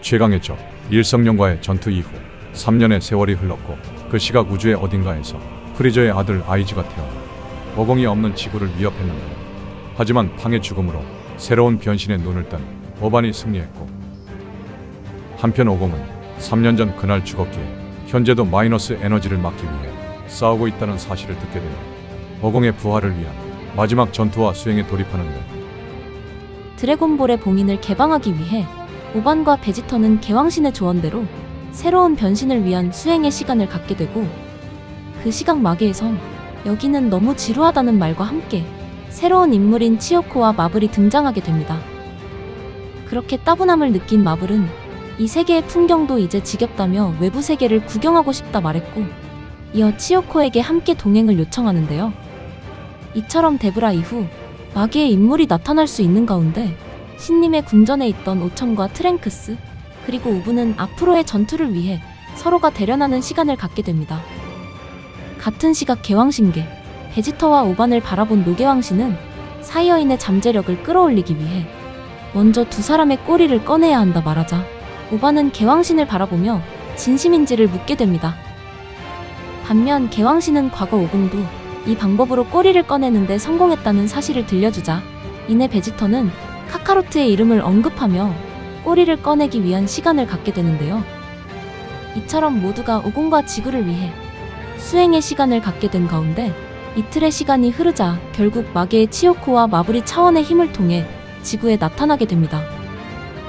최강해져. 일성령과의 전투 이후 3년의 세월이 흘렀고 그 시각 우주의 어딘가에서 프리저의 아들 아이즈가 태어나 오공이 없는 지구를 위협했는데 하지만 팡의 죽음으로 새로운 변신의 눈을 뜬 오반이 승리했고 한편 오공은 3년 전 그날 죽었기에 현재도 마이너스 에너지를 막기 위해 싸우고 있다는 사실을 듣게 되어 오공의 부활을 위한 마지막 전투와 수행에 돌입하는데 드래곤볼의 봉인을 개방하기 위해 오반과 베지터는 개왕신의 조언대로 새로운 변신을 위한 수행의 시간을 갖게 되고 그 시각 마계의 섬, 여기는 너무 지루하다는 말과 함께 새로운 인물인 치요코와 마블이 등장하게 됩니다. 그렇게 따분함을 느낀 마블은 이 세계의 풍경도 이제 지겹다며 외부 세계를 구경하고 싶다 말했고 이어 치요코에게 함께 동행을 요청하는데요. 이처럼 데브라 이후 마계의 인물이 나타날 수 있는 가운데 신님의 궁전에 있던 오천과 트랭크스 그리고 우브는 앞으로의 전투를 위해 서로가 대련하는 시간을 갖게 됩니다. 같은 시각 개왕신계, 베지터와 오반을 바라본 노개왕신은 사이어인의 잠재력을 끌어올리기 위해 먼저 두 사람의 꼬리를 꺼내야 한다 말하자 오반은 개왕신을 바라보며 진심인지를 묻게 됩니다. 반면 개왕신은 과거 오공도 이 방법으로 꼬리를 꺼내는데 성공했다는 사실을 들려주자 이내 베지터는 카카로트의 이름을 언급하며 꼬리를 꺼내기 위한 시간을 갖게 되는데요. 이처럼 모두가 오공과 지구를 위해 수행의 시간을 갖게 된 가운데 이틀의 시간이 흐르자 결국 마계의 치요코와 마블이 차원의 힘을 통해 지구에 나타나게 됩니다.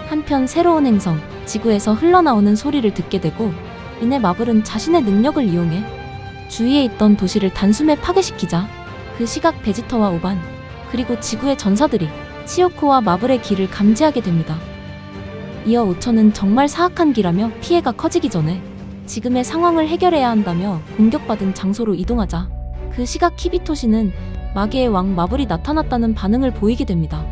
한편 새로운 행성, 지구에서 흘러나오는 소리를 듣게 되고 이내 마블은 자신의 능력을 이용해 주위에 있던 도시를 단숨에 파괴시키자 그 시각 베지터와 오반, 그리고 지구의 전사들이 치요코와 마블의 길을 감지하게 됩니다. 이어 오천은 정말 사악한 기라며 피해가 커지기 전에 지금의 상황을 해결해야 한다며 공격받은 장소로 이동하자 그 시각 키비토시는 마계의 왕 마블이 나타났다는 반응을 보이게 됩니다.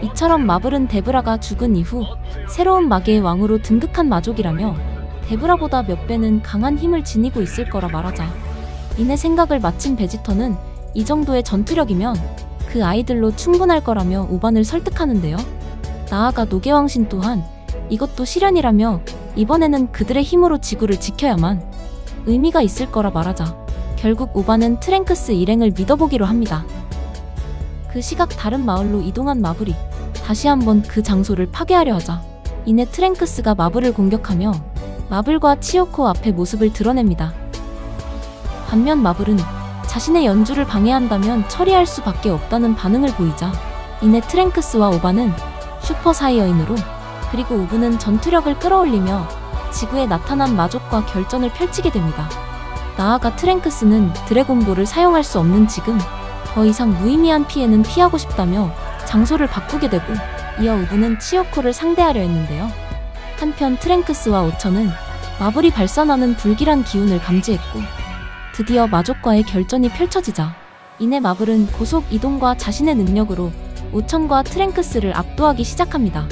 이처럼 마블은 데브라가 죽은 이후 새로운 마계의 왕으로 등극한 마족이라며 데브라보다 몇 배는 강한 힘을 지니고 있을 거라 말하자 이내 생각을 마친 베지터는 이 정도의 전투력이면 그 아이들로 충분할 거라며 오반을 설득하는데요. 나아가 노개왕신 또한 이것도 실현이라며 이번에는 그들의 힘으로 지구를 지켜야만 의미가 있을 거라 말하자 결국 오반은 트랭크스 일행을 믿어보기로 합니다. 그 시각 다른 마을로 이동한 마블이 다시 한번 그 장소를 파괴하려 하자 이내 트랭크스가 마블을 공격하며 마블과 치요코 앞에 모습을 드러냅니다. 반면 마블은 자신의 연주를 방해한다면 처리할 수밖에 없다는 반응을 보이자 이내 트랭크스와 오반은 슈퍼 사이어인으로 그리고 우브는 전투력을 끌어올리며 지구에 나타난 마족과 결전을 펼치게 됩니다. 나아가 트랭크스는 드래곤볼을 사용할 수 없는 지금 더 이상 무의미한 피해는 피하고 싶다며 장소를 바꾸게 되고 이어 우브는 치요코를 상대하려 했는데요. 한편 트랭크스와 오천은 마블이 발산하는 불길한 기운을 감지했고 드디어 마족과의 결전이 펼쳐지자 이내 마블은 고속 이동과 자신의 능력으로 오천과 트랭크스를 압도하기 시작합니다.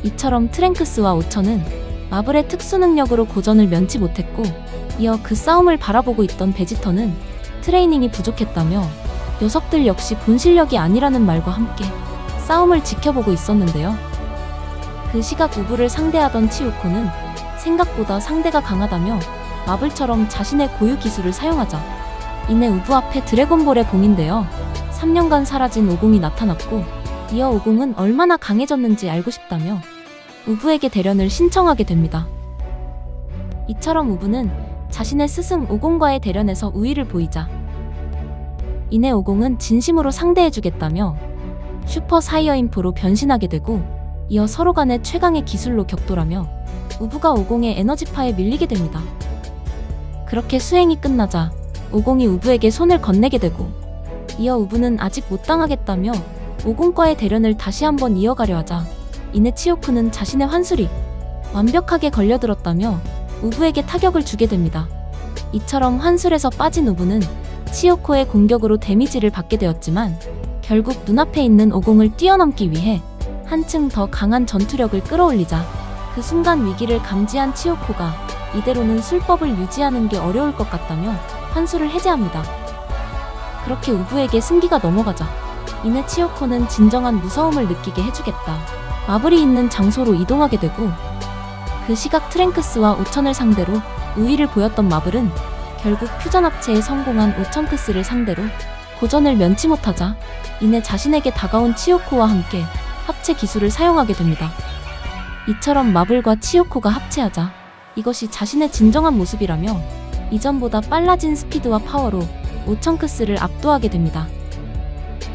이처럼 트랭크스와 오천은 마블의 특수 능력으로 고전을 면치 못했고 이어 그 싸움을 바라보고 있던 베지터는 트레이닝이 부족했다며 녀석들 역시 본 실력이 아니라는 말과 함께 싸움을 지켜보고 있었는데요. 그 시각 우브를 상대하던 치요코는 생각보다 상대가 강하다며 마블처럼 자신의 고유 기술을 사용하자 이내 우브 앞에 드래곤볼의 봉인되어 3년간 사라진 오공이 나타났고 이어 오공은 얼마나 강해졌는지 알고 싶다며 우브에게 대련을 신청하게 됩니다. 이처럼 우브는 자신의 스승 오공과의 대련에서 우위를 보이자 이내 오공은 진심으로 상대해주겠다며 슈퍼 사이어인프로 변신하게 되고 이어 서로 간의 최강의 기술로 격돌하며 우브가 오공의 에너지파에 밀리게 됩니다. 그렇게 수행이 끝나자 오공이 우브에게 손을 건네게 되고 이어 우브는 아직 못 당하겠다며 오공과의 대련을 다시 한번 이어가려 하자 이내 치요코는 자신의 환술이 완벽하게 걸려들었다며 우브에게 타격을 주게 됩니다. 이처럼 환술에서 빠진 우브는 치요코의 공격으로 데미지를 받게 되었지만 결국 눈앞에 있는 오공을 뛰어넘기 위해 한층 더 강한 전투력을 끌어올리자 그 순간 위기를 감지한 치요코가 이대로는 술법을 유지하는 게 어려울 것 같다며 환술을 해제합니다. 그렇게 우브에게 승기가 넘어가자 이내 치요코는 진정한 무서움을 느끼게 해주겠다. 마블이 있는 장소로 이동하게 되고 그 시각 트랭크스와 오천을 상대로 우위를 보였던 마블은 결국 퓨전 합체에 성공한 오천크스를 상대로 고전을 면치 못하자 이내 자신에게 다가온 치요코와 함께 합체 기술을 사용하게 됩니다. 이처럼 마블과 치요코가 합체하자 이것이 자신의 진정한 모습이라며 이전보다 빨라진 스피드와 파워로 오천크스를 압도하게 됩니다.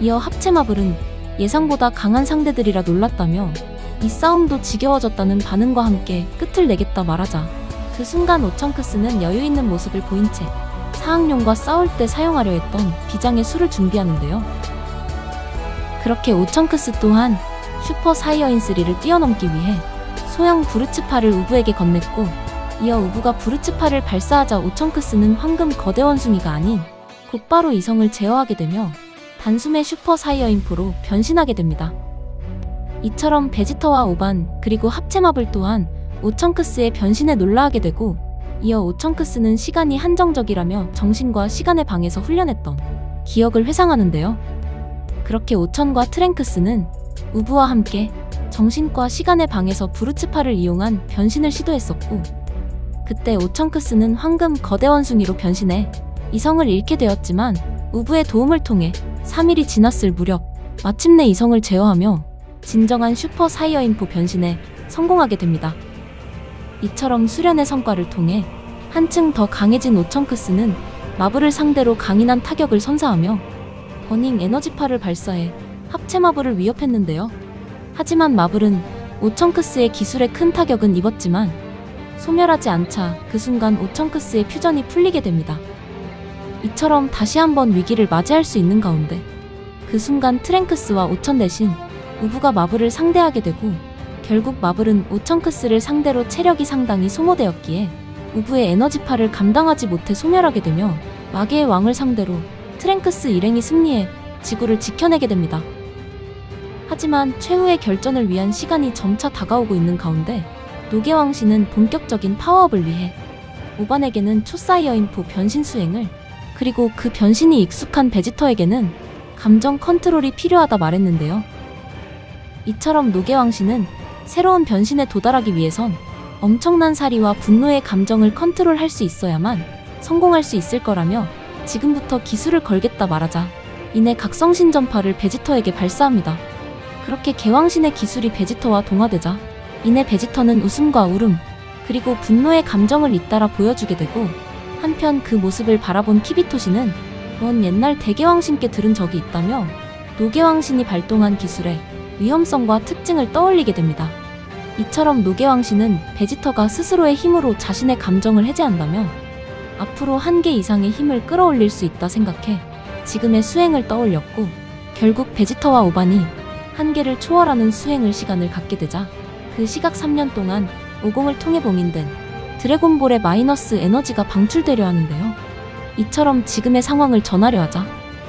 이어 합체 마블은 예상보다 강한 상대들이라 놀랐다며 이 싸움도 지겨워졌다는 반응과 함께 끝을 내겠다 말하자 그 순간 오천크스는 여유있는 모습을 보인 채 사악룡과 싸울 때 사용하려 했던 비장의 수를 준비하는데요. 그렇게 오천크스 또한 슈퍼 사이어인 3를 뛰어넘기 위해 소형 부르츠파를 우부에게 건넸고 이어 우부가 부르츠파를 발사하자 오천크스는 황금 거대 원숭이가 아닌 곧바로 이성을 제어하게 되며 단숨에 슈퍼 사이어인포로 변신하게 됩니다. 이처럼 베지터와 오반 그리고 합체 마블 또한 오천크스의 변신에 놀라하게 되고 이어 오천크스는 시간이 한정적이라며 정신과 시간의 방에서 훈련했던 기억을 회상하는데요. 그렇게 오천과 트랭크스는 우부와 함께 정신과 시간의 방에서 부르츠파를 이용한 변신을 시도했었고 그때 오천크스는 황금 거대 원숭이로 변신해 이성을 잃게 되었지만 우부의 도움을 통해 3일이 지났을 무렵 마침내 이성을 제어하며 진정한 슈퍼 사이어인포 변신에 성공하게 됩니다. 이처럼 수련의 성과를 통해 한층 더 강해진 오천크스는 마블을 상대로 강인한 타격을 선사하며 버닝 에너지파를 발사해 합체 마블을 위협했는데요. 하지만 마블은 오천크스의 기술에 큰 타격은 입었지만 소멸하지 않자 그 순간 오천크스의 퓨전이 풀리게 됩니다. 이처럼 다시 한번 위기를 맞이할 수 있는 가운데 그 순간 트랭크스와 오천 대신 우부가 마블을 상대하게 되고 결국 마블은 오천크스를 상대로 체력이 상당히 소모되었기에 우부의 에너지파를 감당하지 못해 소멸하게 되며 마계의 왕을 상대로 트랭크스 일행이 승리해 지구를 지켜내게 됩니다. 하지만 최후의 결전을 위한 시간이 점차 다가오고 있는 가운데 노계왕신은 본격적인 파워업을 위해 오반에게는 초사이어인포 변신 수행을 그리고 그 변신이 익숙한 베지터에게는 감정 컨트롤이 필요하다 말했는데요. 이처럼 노계왕신은 새로운 변신에 도달하기 위해선 엄청난 사리와 분노의 감정을 컨트롤할 수 있어야만 성공할 수 있을 거라며 지금부터 기술을 걸겠다 말하자 이내 각성신 전파를 베지터에게 발사합니다. 그렇게 개왕신의 기술이 베지터와 동화되자 이내 베지터는 웃음과 울음 그리고 분노의 감정을 잇따라 보여주게 되고 한편 그 모습을 바라본 키비토시는 먼 옛날 대개왕신께 들은 적이 있다며 노계왕신이 발동한 기술의 위험성과 특징을 떠올리게 됩니다. 이처럼 노계왕신은 베지터가 스스로의 힘으로 자신의 감정을 해제한다며 앞으로 1개 이상의 힘을 끌어올릴 수 있다 생각해 지금의 수행을 떠올렸고 결국 베지터와 오반이 1개를 초월하는 수행을 시간을 갖게 되자 그 시각 3년 동안 오공을 통해 봉인된 드래곤볼의 마이너스 에너지가 방출되려 하는데요. 이처럼 지금의 상황을 전하려 하자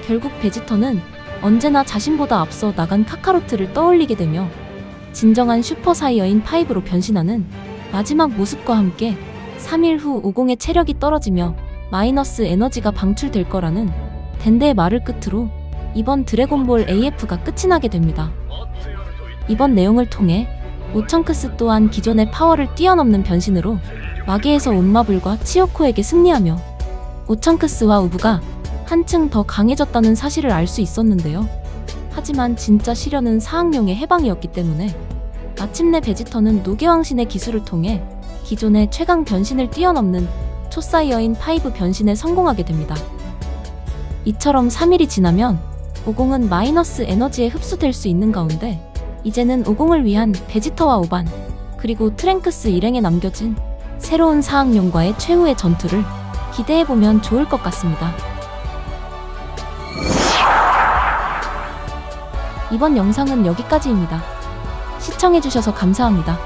결국 베지터는 언제나 자신보다 앞서 나간 카카로트를 떠올리게 되며 진정한 슈퍼사이어인 5로 변신하는 마지막 모습과 함께 3일 후 오공의 체력이 떨어지며 마이너스 에너지가 방출될 거라는 덴데의 말을 끝으로 이번 드래곤볼 AF가 끝이 나게 됩니다. 이번 내용을 통해 오천크스 또한 기존의 파워를 뛰어넘는 변신으로 마계에서 온 마블과 치요코에게 승리하며 오천크스와 우부가 한층 더 강해졌다는 사실을 알 수 있었는데요. 하지만 진짜 시련은 사악룡의 해방이었기 때문에 마침내 베지터는 노계왕신의 기술을 통해 기존의 최강 변신을 뛰어넘는 초사이어인 5 변신에 성공하게 됩니다. 이처럼 3일이 지나면 오공은 마이너스 에너지에 흡수될 수 있는 가운데 이제는 오공을 위한 베지터와 오반 그리고 트랭크스 일행에 남겨진 새로운 사악룡과의 최후의 전투를 기대해보면 좋을 것 같습니다. 이번 영상은 여기까지입니다. 시청해주셔서 감사합니다.